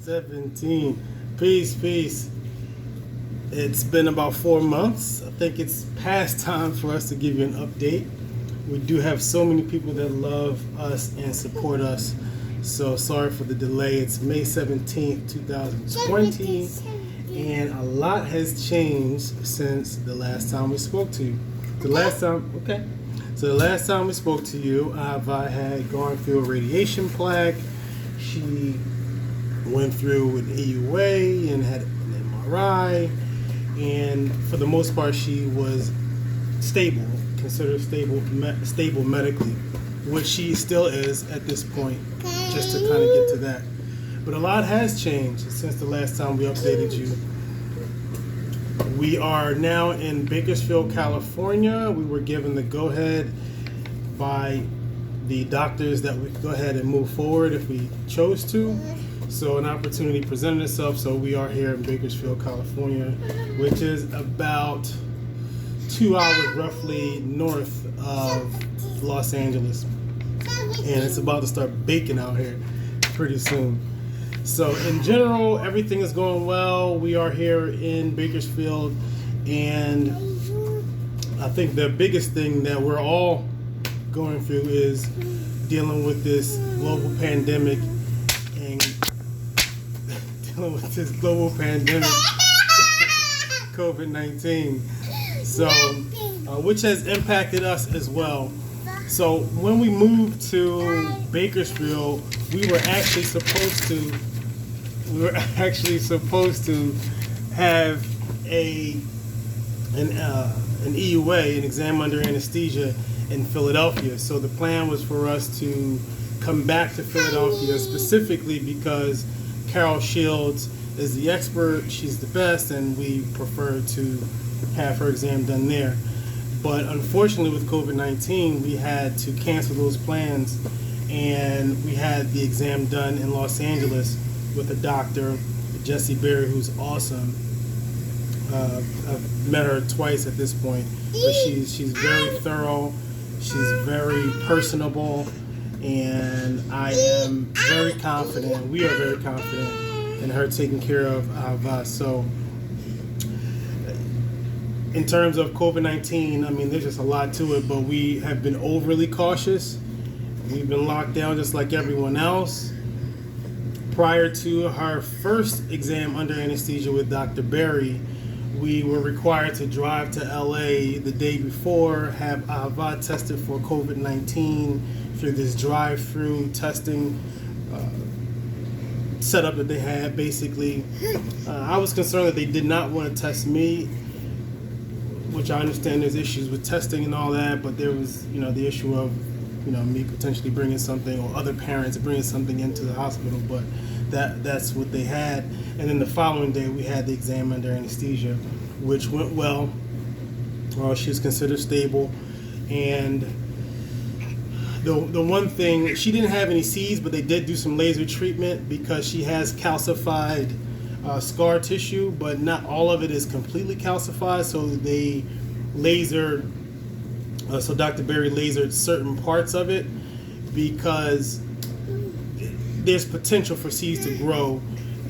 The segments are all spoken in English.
17. Peace. It's been about 4 months. I think it's past time for us to give you an update. We do have so many people that love us and support us. So sorry for the delay. It's May 17th, 2020. And a lot has changed since the last time we spoke to you. So the last time we spoke to you, Ava had gone through a radiation plaque. She went through an EUA and had an MRI. And for the most part, she was stable, considered stable medically, which she still is at this point, just to kind of get to that. But a lot has changed since the last time we updated you. We are now in Bakersfield, California. We were given the go-ahead by the doctors that we could go ahead and move forward if we chose to. So an opportunity presented itself. So we are here in Bakersfield, California, which is about 2 hours roughly north of Los Angeles. And it's about to start baking out here pretty soon. So in general, everything is going well. We are here in Bakersfield, and I think the biggest thing that we're all going through is dealing with this global pandemic COVID-19. So, which has impacted us as well. So when we moved to Bakersfield, we were actually supposed to have an EUA, an exam under anesthesia, in Philadelphia. So the plan was for us to come back to Philadelphia specifically because Carol Shields is the expert, she's the best, and we prefer to have her exam done there. But unfortunately with COVID-19, we had to cancel those plans, and we had the exam done in Los Angeles with a doctor, Jessie Berry, who's awesome. I've met her twice at this point, but she's very thorough, she's very personable, and I am very confident, we are very confident in her taking care of us. So in terms of COVID-19, I mean, there's just a lot to it, but we have been overly cautious. We've been locked down just like everyone else. Prior to her first exam under anesthesia with Dr. Berry, we were required to drive to LA the day before, have Ava tested for COVID-19 through this drive-through testing setup that they had, basically. I was concerned that they did not want to test me, which I understand there's issues with testing and all that, but there was, the issue of, me potentially bringing something, or other parents bringing something into the hospital, but that's what they had. And then the following day we had the exam under anesthesia, which went well. She was considered stable, and the one thing, she didn't have any C's, but they did do some laser treatment because she has calcified scar tissue, but not all of it is completely calcified, so they lasered, so Dr. Berry lasered certain parts of it because there's potential for C's to grow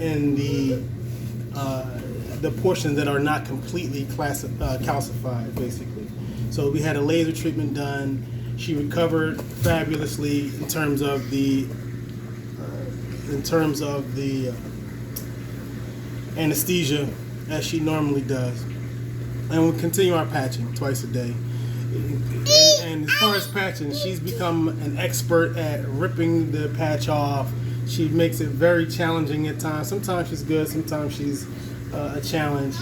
in the portions that are not completely calcified, basically. So we had a laser treatment done. She recovered fabulously in terms of the anesthesia, as she normally does. And we continue our patching twice a day. And as far as patching, she's become an expert at ripping the patch off. She makes it very challenging at times. Sometimes she's good, sometimes she's a challenge.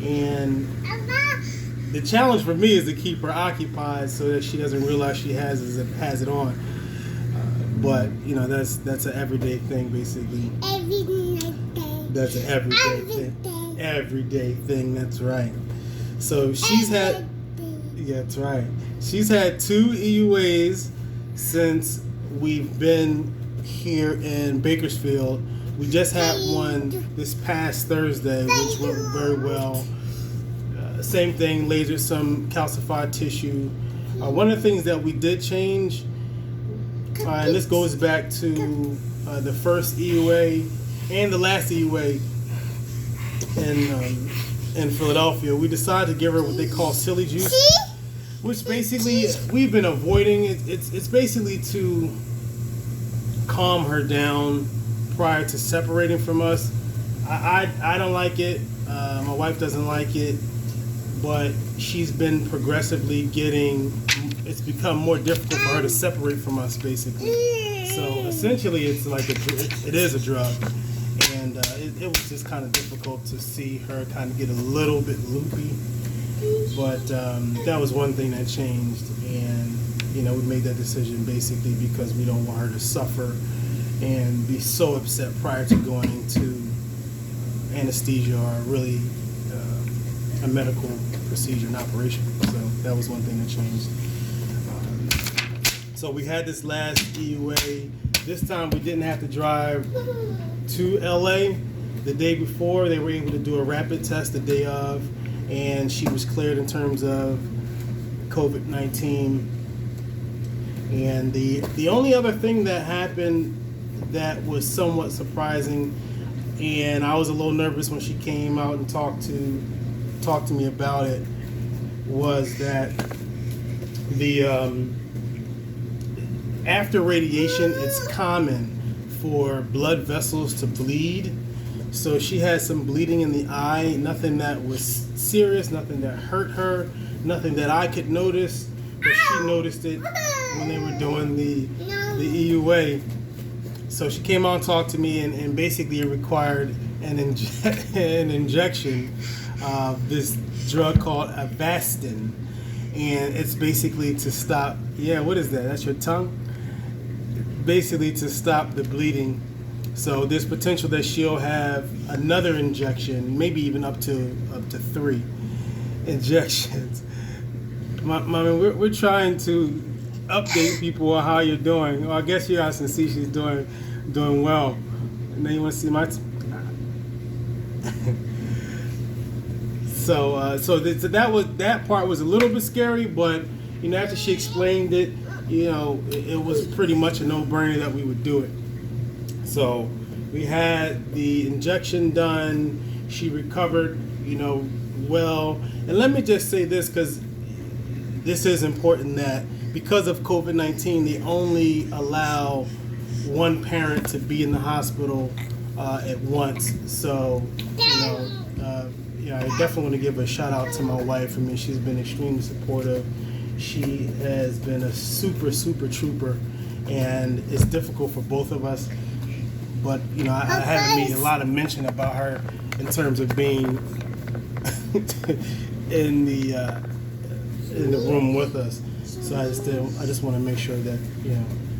And the challenge for me is to keep her occupied so that she doesn't realize she has it on. But that's an everyday thing, basically. That's an everyday thing. That's right. So she's had, that's right. She's had 2 EUAs since we've been here in Bakersfield. We just had one this past Thursday, which went very well. Same thing, lasered some calcified tissue. One of the things that we did change, and this goes back to the first EUA, and the last EUA in Philadelphia, we decided to give her what they call silly juice, which basically we've been avoiding. It's basically to calm her down prior to separating from us. I don't like it. My wife doesn't like it, but she's been progressively it's become more difficult for her to separate from us, basically. So essentially, it's like it is a drug, and it was just kind of difficult to see her kind of get a little bit loopy. But that was one thing that changed, and we made that decision basically because we don't want her to suffer and be so upset prior to going into anesthesia or really a medical procedure and operation. So that was one thing that changed. So we had this last EUA. This time we didn't have to drive to LA. The day before, they were able to do a rapid test the day of, and she was cleared in terms of COVID-19. And the only other thing that happened that was somewhat surprising, and I was a little nervous when she came out and talked to me about it, was that after radiation, it's common for blood vessels to bleed. So she had some bleeding in the eye, nothing that was serious, nothing that hurt her, nothing that I could notice, but she noticed it when they were doing the EUA. So she came out and talked to me, and basically it required an injection of this drug called Avastin. And it's basically to stop, what is that? That's your tongue? Basically to stop the bleeding. So there's potential that she'll have another injection, maybe even up to 3 injections. We're trying to update people on how you're doing. Well, I guess you guys can see she's doing well. And then you want to see my. So that part was a little bit scary, but after she explained it, it was pretty much a no-brainer that we would do it. So we had the injection done. She recovered, well. And let me just say this, because this is important, that because of COVID-19, they only allow one parent to be in the hospital at once. So, I definitely want to give a shout out to my wife. I mean, she's been extremely supportive. She has been a super, super trooper, and it's difficult for both of us. But, I haven't made a lot of mention about her in terms of being in the room with us. So I just want to make sure that,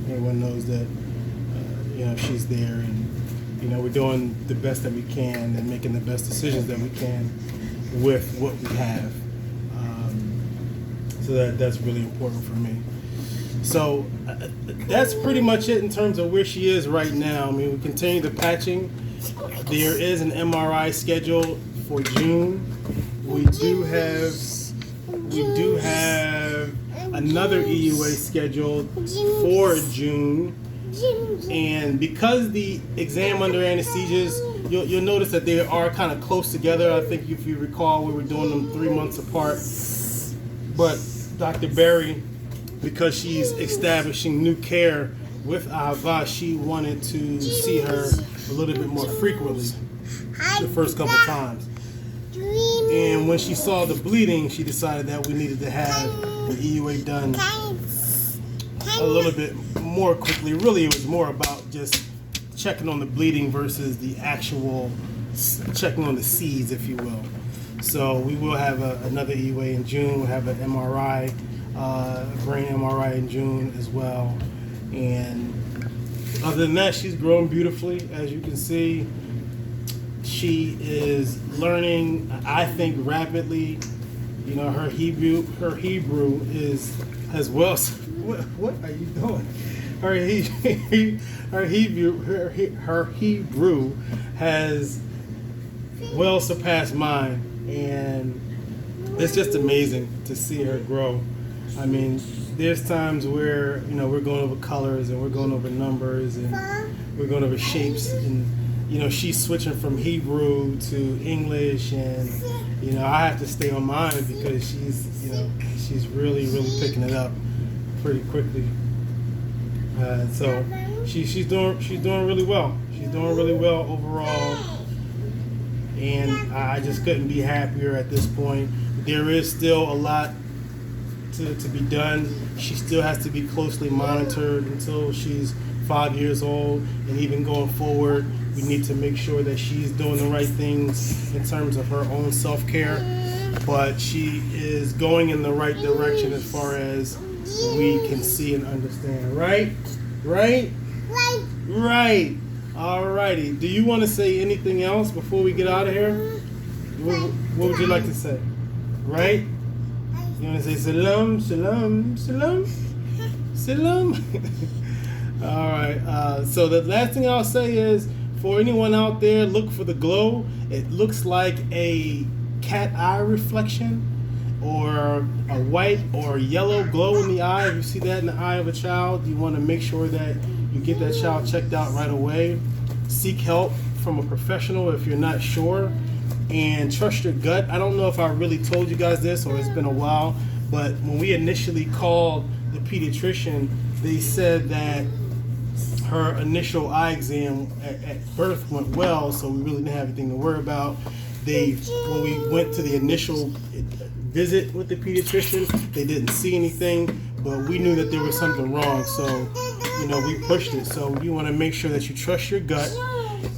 everyone knows that, she's there, and, we're doing the best that we can and making the best decisions that we can with what we have. So that's really important for me. So that's pretty much it in terms of where she is right now. I mean, we continue the patching. There is an MRI scheduled for June. We do have another EUA scheduled for June. And because the exam under anesthesia, you'll notice that they are kind of close together. I think if you recall, we were doing them 3 months apart. But Dr. Berry, because she's establishing new care with Ava, she wanted to see her a little bit more frequently the first couple times. And when she saw the bleeding, she decided that we needed to have the EUA done a little bit more quickly. Really, it was more about just checking on the bleeding versus the actual checking on the seeds, if you will. So we will have another EUA in June. We'll have an MRI, brain MRI in June as well. And other than that, she's growing beautifully. As you can see, she is learning, I think, rapidly. Her Hebrew is as well. What are you doing? Her Hebrew has well surpassed mine, and it's just amazing to see her grow. I mean, there's times where we're going over colors and we're going over numbers and we're going over shapes, and she's switching from Hebrew to English, and I have to stay on mine because she's really picking it up pretty quickly. So she's doing really well. She's doing really well overall, and I just couldn't be happier at this point. There is still a lot to be done. She still has to be closely monitored until she's 5 years old, and even going forward, we need to make sure that she's doing the right things in terms of her own self-care. But she is going in the right direction as far as we can see and understand. Right? Alrighty. Do you want to say anything else before we get out of here? What would you like to say? Right? You want to say salam? Alright, so the last thing I'll say is, for anyone out there, look for the glow. It looks like a cat eye reflection, or a white or yellow glow in the eye. If you see that in the eye of a child, you want to make sure that you get that child checked out right away. Seek help from a professional if you're not sure, and trust your gut. I don't know if I really told you guys this, or it's been a while, but when we initially called the pediatrician, they said that her initial eye exam at birth went well, so we really didn't have anything to worry about. When we went to the initial visit with the pediatrician, they didn't see anything, but we knew that there was something wrong, so we pushed it. So you want to make sure that you trust your gut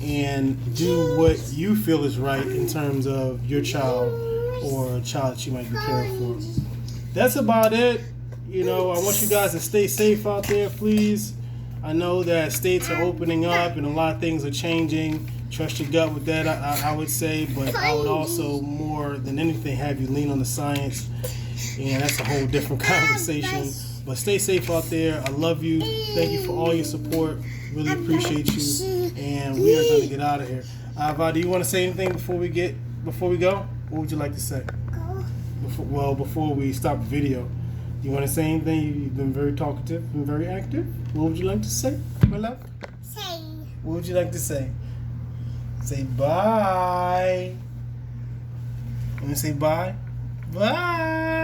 and do what you feel is right in terms of your child or a child that you might be caring for. That's about it. I want you guys to stay safe out there, please. I know that states are opening up and a lot of things are changing. Trust your gut with that, I would say, but I would also, more than anything, have you lean on the science, and that's a whole different conversation. But stay safe out there. I love you. Thank you for all your support. Really appreciate you, and we are going to get out of here. Ava, do you want to say anything before we go? What would you like to say? Before we stop the video. You want to say anything? You've been very talkative, been very active. What would you like to say, my love? What would you like to say? Say bye. You want to say bye? Bye.